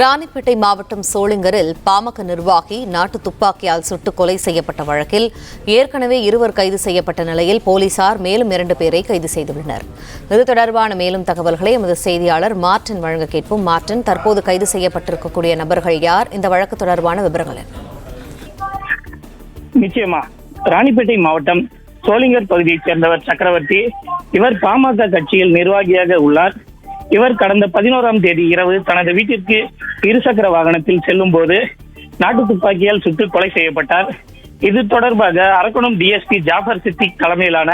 ராணிப்பேட்டை மாவட்டம் சோளிங்கரில் பாமக நிர்வாகி நாட்டு துப்பாக்கியால் சுட்டு கொலை செய்யப்பட்ட வழக்கில் ஏற்கனவே 2 கைது செய்யப்பட்ட நிலையில் போலீசார் மேலும் 2 பேரை கைது செய்துள்ளனர். இது தொடர்பான மேலும் தகவல்களை எமது செய்தியாளர் மார்டின் வழங்க கேட்போம். மார்டின், தற்போது கைது செய்யப்பட்டிருக்கக்கூடிய நபர்கள் யார்? இந்த வழக்கு தொடர்பான விவரங்கள் என்ன? நிச்சயமா, ராணிப்பேட்டை மாவட்டம் சோளிங்கர் பகுதியைச் சேர்ந்தவர் சக்கரவர்த்தி. இவர் பாமக கட்சியில் நிர்வாகியாக உள்ளார். இவர் கடந்த 11ஆம் தேதி இரவு தனது வீட்டிற்கு 2 சக்கர வாகனத்தில் செல்லும் போது நாட்டு துப்பாக்கியால் சுட்டு கொலை செய்யப்பட்டார். இது தொடர்பாக அரக்கோணம் டிஎஸ்பி ஜாஃபர் சித்திக் தலைமையிலான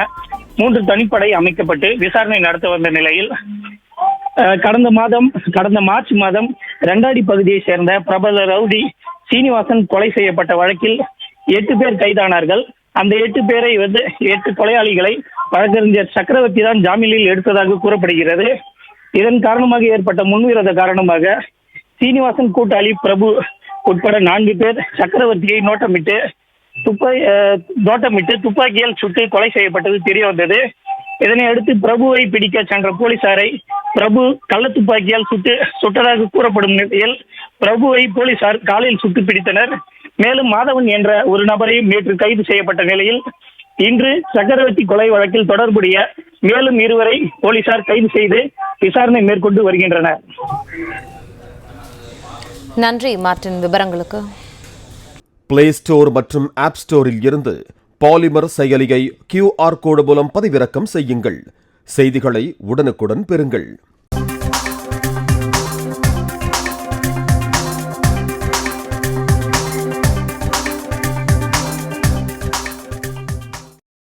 3 தனிப்படை அமைக்கப்பட்டு விசாரணை நடத்த வந்த நிலையில் கடந்த மார்ச் மாதம் ரெண்டாடி பகுதியை சேர்ந்த பிரபல ரவுடி சீனிவாசன் கொலை செய்யப்பட்ட வழக்கில் 8 பேர் கைதானார்கள். அந்த 8 பேரை 8 கொலையாளிகளை வழக்கறிஞர் சக்கரவர்த்தி தான் ஜாமீனில் எடுத்ததாக கூறப்படுகிறது. இதன் காரணமாக ஏற்பட்ட முன்விரோத காரணமாக சீனிவாசன் கூட்டாளி பிரபு உட்பட 4 பேர் சக்கரவர்த்தியை நோட்டமிட்டு துப்பாக்கியால் சுட்டு கொலை செய்யப்பட்டது தெரிய வந்தது. இதனை அடுத்து பிரபுவை பிடிக்க சென்ற போலீசாரை பிரபு கள்ள துப்பாக்கியால் சுட்டதாக கூறப்படும் நிலையில் பிரபுவை போலீசார் காலில் சுட்டு பிடித்தனர். மேலும் மாதவன் என்ற ஒரு நபரை நேற்று கைது செய்யப்பட்ட நிலையில் இன்று சக்கரவர்த்தி கொலை வழக்கில் தொடர்புடைய மேலும் 2 போலீசார் கைது செய்து விசாரணை மேற்கொண்டு வருகின்றனர். நன்றி மார்டின், விவரங்களுக்கு. பிளே ஸ்டோர் மற்றும் ஆப் ஸ்டோரில் இருந்து பாலிமர் செயலியை QR கோடு மூலம் பதிவிறக்கம் செய்யுங்கள். செய்திகளை உடனுக்குடன் பெறுங்கள்.